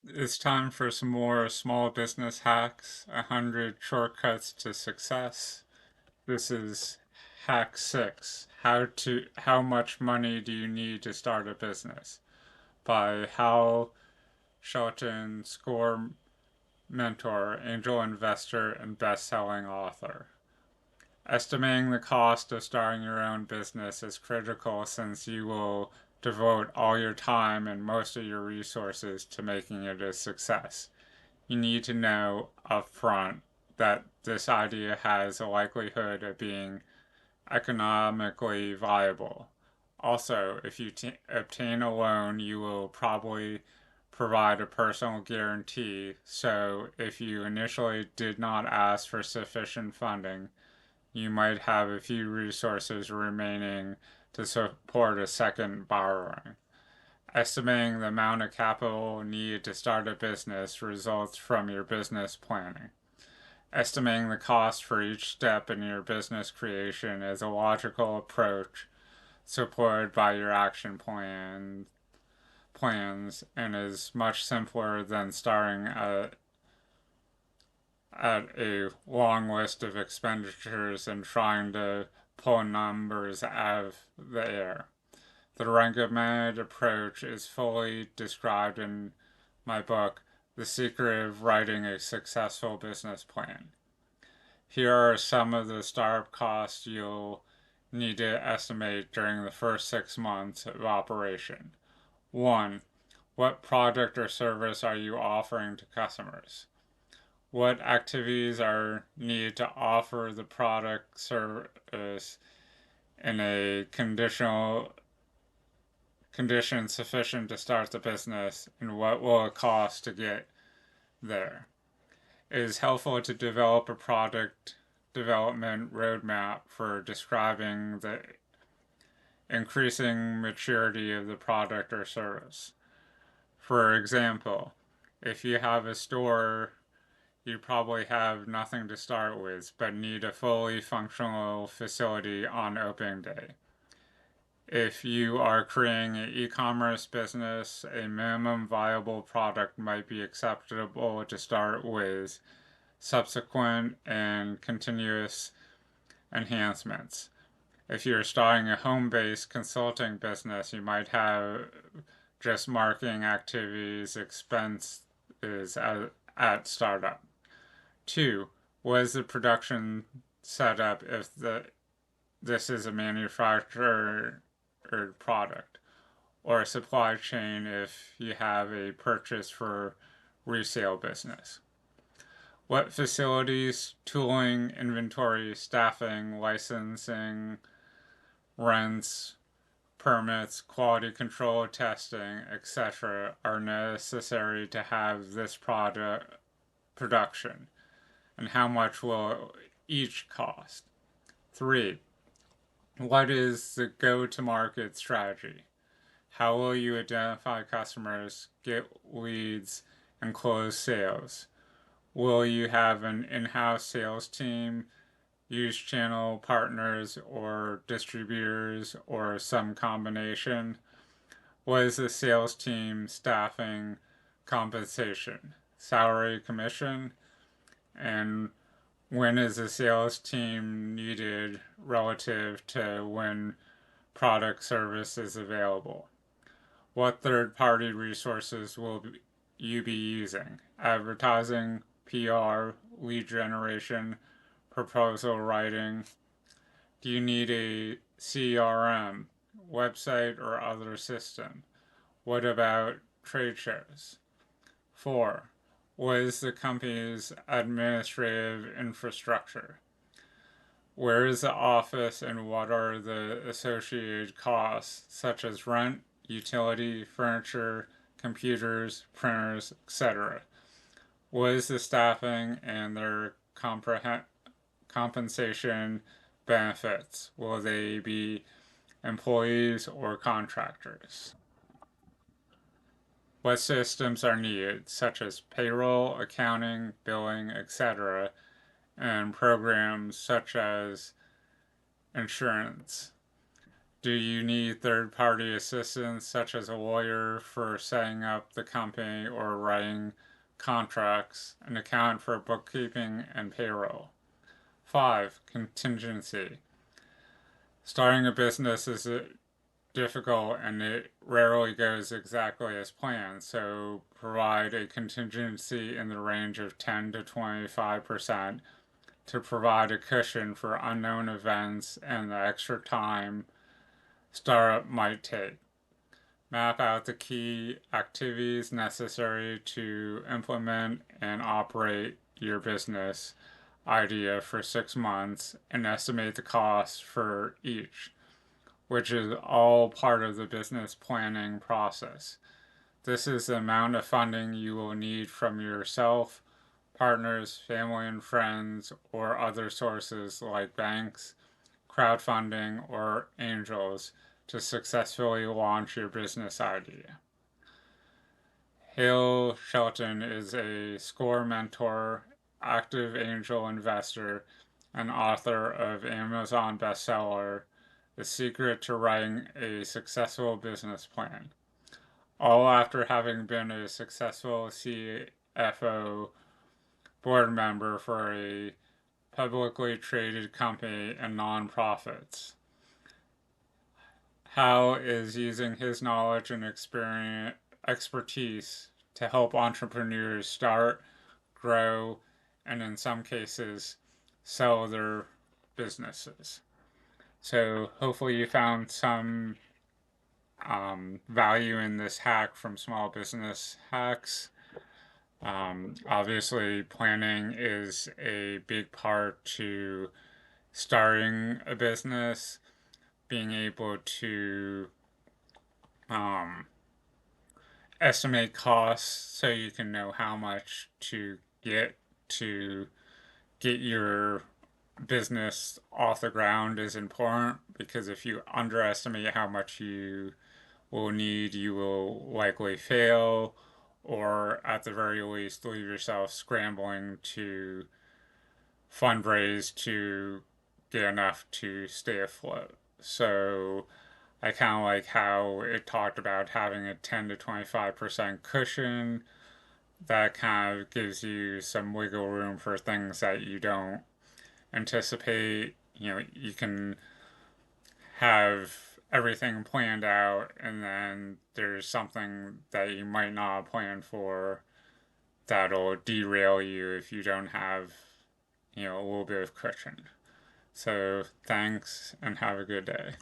It's time for some more small business hacks, 100 shortcuts to success. This is hack 6. How much money do you need to start a business? By Hal Shelton, score mentor, angel investor, and best-selling author. Estimating the cost of starting your own business is critical since you will devote all your time and most of your resources to making it a success. You need to know upfront that this idea has a likelihood of being economically viable. Also, if you obtain a loan, you will probably provide a personal guarantee. So, if you initially did not ask for sufficient funding, you might have a few resources remaining to support a second borrowing. Estimating the amount of capital needed to start a business results from your business planning. Estimating the cost for each step in your business creation is a logical approach supported by your action plans and is much simpler than starting at a long list of expenditures and trying to pull numbers out of the air. The recommended approach is fully described in my book, The Secret of Writing a Successful Business Plan. Here are some of the startup costs you'll need to estimate during the first 6 months of operation. 1. What product or service are you offering to customers? What activities are needed to offer the product service in a condition sufficient to start the business, and what will it cost to get there? It is helpful to develop a product development roadmap for describing the increasing maturity of the product or service. For example, if you have a store, you probably have nothing to start with, but need a fully functional facility on opening day. If you are creating an e-commerce business, a minimum viable product might be acceptable to start with subsequent and continuous enhancements. If you're starting a home-based consulting business, you might have just marketing activities expenses at startup. 2. What is the production setup if this is a manufactured product, or a supply chain if you have a purchase for resale business? What facilities, tooling, inventory, staffing, licensing, rents, permits, quality control, testing, etc., are necessary to have this product production, and how much will each cost? 3. What is the go-to-market strategy? How will you identify customers, get leads, and close sales? Will you have an in-house sales team, use channel partners or distributors, or some combination? What is the sales team staffing, compensation, salary, commission? And when is the sales team needed relative to when product service is available? What third-party resources will you be using? Advertising, PR, lead generation, proposal writing? Do you need a CRM, website, or other system? What about trade shows? 4. What is the company's administrative infrastructure? Where is the office and what are the associated costs, such as rent, utility, furniture, computers, printers, etc.? What is the staffing and their compensation benefits? Will they be employees or contractors? What systems are needed, such as payroll, accounting, billing, etc., and programs such as insurance? Do you need third party assistance, such as a lawyer, for setting up the company or writing contracts, an accountant for bookkeeping and payroll? 5. Contingency. Starting a business is difficult and it rarely goes exactly as planned, so provide a contingency in the range of 10 to 25% to provide a cushion for unknown events and the extra time startup might take. Map out the key activities necessary to implement and operate your business idea for 6 months and estimate the cost for each, which is all part of the business planning process. This is the amount of funding you will need from yourself, partners, family and friends, or other sources like banks, crowdfunding, or angels to successfully launch your business idea. Hal Shelton is a SCORE mentor, active angel investor, and author of Amazon bestseller, The Secret to Writing a Successful Business Plan, all after having been a successful CFO board member for a publicly traded company and nonprofits. Hal is using his knowledge and expertise to help entrepreneurs start, grow, and in some cases, sell their businesses. So hopefully you found some value in this hack from Small Business Hacks. Obviously, planning is a big part to starting a business, being able to um, estimate costs so you can know how much to get your business off the ground is important, because if you underestimate how much you will need, you will likely fail, or at the very least leave yourself scrambling to fundraise to get enough to stay afloat. So I kind of like how it talked about having a 10 to 25% cushion. That kind of gives you some wiggle room for things that you don't anticipate. You can have everything planned out, and then there's something that you might not have planned for that'll derail you if you don't have, a little bit of cushion. So thanks and have a good day.